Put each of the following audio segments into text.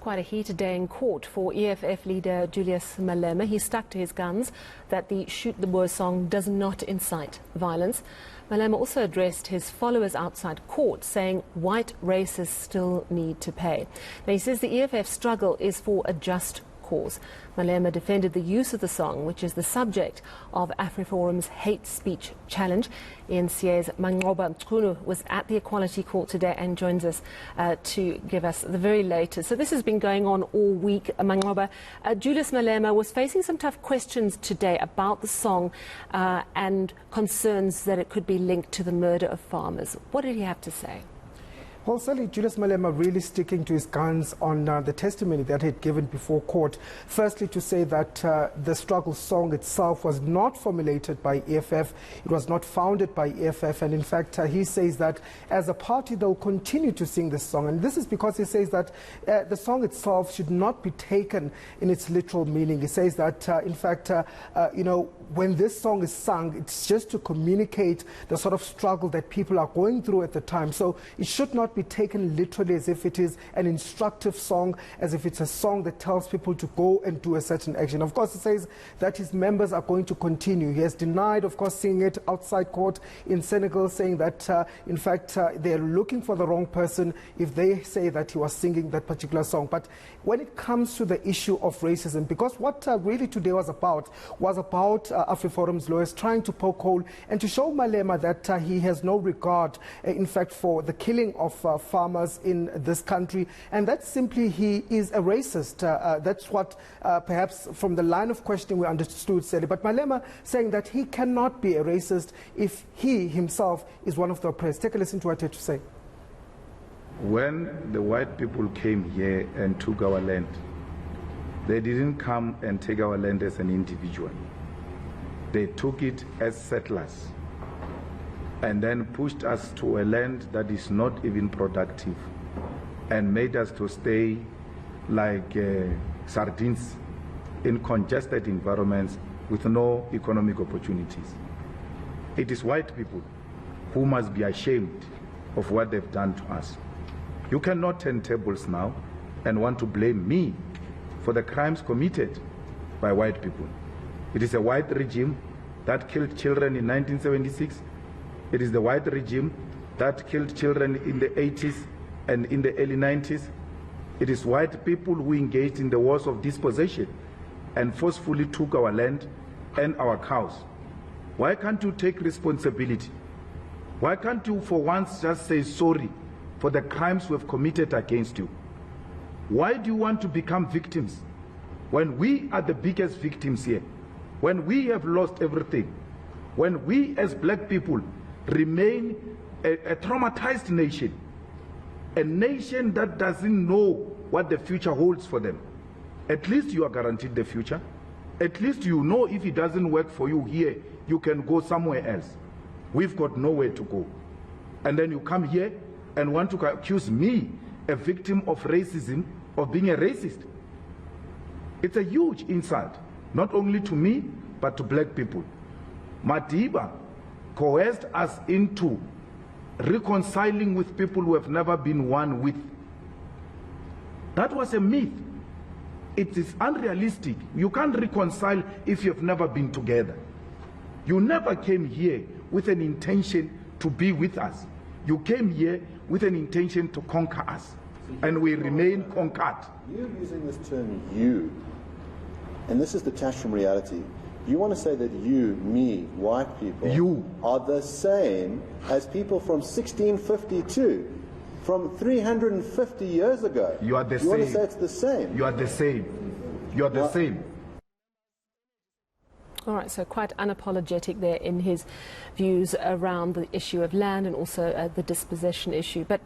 quite a heated day in court for EFF leader Julius Malema. He stuck to his guns that the Shoot the Boer song does not incite violence. Malema also addressed his followers outside court, saying white racists still need to pay. Now, he says the EFF struggle is for a just cause. Malema defended the use of the song, which is the subject of Afriforum's hate speech challenge. eNCA's Manqoba Mchunu was at the Equality Court today and joins us to give us the very latest. So this has been going on all week. Manqoba, Julius Malema was facing some tough questions today about the song and concerns that it could be linked to the murder of farmers. What did he have to say? Well, certainly Julius Malema really sticking to his guns on the testimony that he had given before court. Firstly, to say that the struggle song itself was not formulated by EFF, it was not founded by EFF, and in fact he says that as a party they'll continue to sing this song. And this is because he says that the song itself should not be taken in its literal meaning. He says that in fact, when this song is sung, it's just to communicate the sort of struggle that people are going through at the time. So it should not be taken literally as if it is an instructive song, as if it's a song that tells people to go and do a certain action. Of course, he says that his members are going to continue. He has denied, of course, singing it outside court in Senegal, saying that, in fact, they're looking for the wrong person if they say that he was singing that particular song. But when it comes to the issue of racism, because what really today was about Afriforum's lawyers trying to poke hole and to show Malema that he has no regard, in fact, for the killing of farmers in this country, and that simply he is a racist. That's what perhaps from the line of questioning we understood, Sally. But Malema saying that he cannot be a racist if he himself is one of the oppressed. Take a listen to what he had to say. When the white people came here and took our land, they didn't come and take our land as an individual. They took it as settlers and then pushed us to a land that is not even productive and made us to stay like sardines in congested environments with no economic opportunities. It is white people who must be ashamed of what they've done to us. You cannot turn tables now and want to blame me for the crimes committed by white people. It is a white regime that killed children in 1976. It is the white regime that killed children in the 80s and in the early 90s. It is white people who engaged in the wars of dispossession and forcefully took our land and our cows. Why can't you take responsibility? Why can't you for once just say sorry for the crimes we have committed against you? Why do you want to become victims when we are the biggest victims here? When we have lost everything? When we as black people remain a traumatized nation, a nation that doesn't know what the future holds for them. At least you are guaranteed the future. At least you know if it doesn't work for you here, you can go somewhere else. We've got nowhere to go. And then you come here and want to accuse me, a victim of racism, of being a racist. It's a huge insult, not only to me, but to black people. Madiba coerced us into reconciling with people who have never been one with. That was a myth. It is unrealistic. You can't reconcile if you've never been together. You never came here with an intention to be with us. You came here with an intention to conquer us, and we remain conquered. You're using this term "you," and this is detached from reality. You want to say that you, me, white people, are the same as people from 1652, from 350 years ago. You are the same. You want to say it's the same. You are the same. You are the same. All right, so quite unapologetic there in his views around the issue of land and also the dispossession issue. But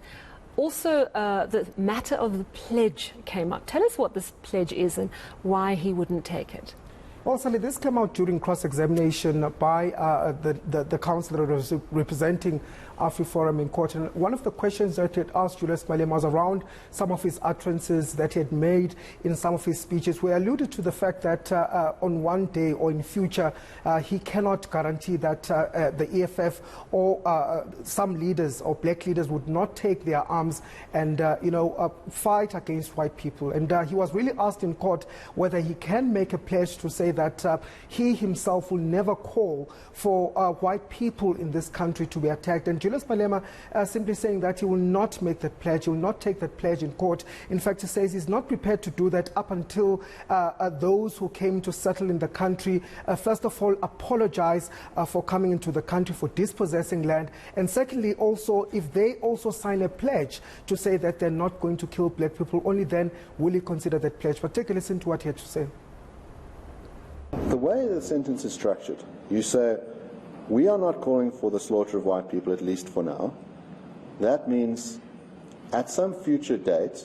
also the matter of the pledge came up. Tell us what this pledge is and why he wouldn't take it. Well, Sally, this came out during cross-examination by the councillor representing Afriforum in court. And one of the questions that he had asked Julius Malema was around some of his utterances that he had made in some of his speeches, where he alluded to the fact that on one day or in future, he cannot guarantee that the EFF or some leaders or black leaders would not take their arms and, fight against white people. And he was really asked in court whether he can make a pledge to say that he himself will never call for white people in this country to be attacked. And Julius Malema simply saying that he will not make that pledge, he will not take that pledge in court. In fact, he says he's not prepared to do that up until those who came to settle in the country, first of all, apologize for coming into the country, for dispossessing land. And secondly, also, if they also sign a pledge to say that they're not going to kill black people, only then will he consider that pledge. But take a listen to what he had to say. The way the sentence is structured, you say, we are not calling for the slaughter of white people, at least for now. That means at some future date,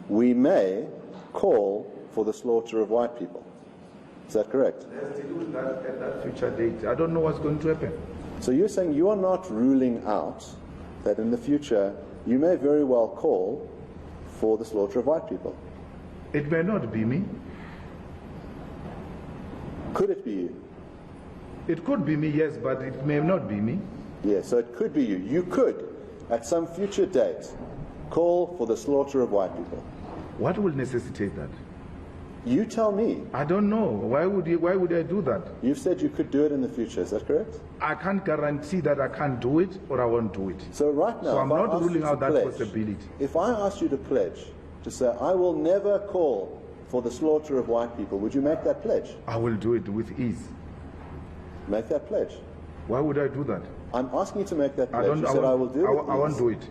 we may call for the slaughter of white people. Is that correct? Let's deal with that at that future date. I don't know what's going to happen. So you're saying you are not ruling out that in the future you may very well call for the slaughter of white people? It may not be me. Could it be you? It could be me, yes, but it may not be me. Yes, so it could be you. You could, at some future date, call for the slaughter of white people. What will necessitate that? You tell me. I don't know. Why would I do that? You've said you could do it in the future, is that correct? I can't guarantee that I can't do it or I won't do it. So right now, so I'm not ruling out that possibility. If I asked you to pledge, to say, I will never call for the slaughter of white people, would you make that pledge? I will do it with ease. Make that pledge. Why would I do that? I'm asking you to make that pledge. You said I will do it. I won't do it.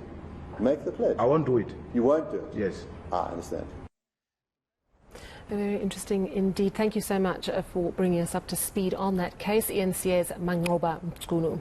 Make the pledge. I won't do it. You won't do it? Yes. I understand. Very interesting indeed. Thank you so much for bringing us up to speed on that case. eNCA's Manqoba Mchunu.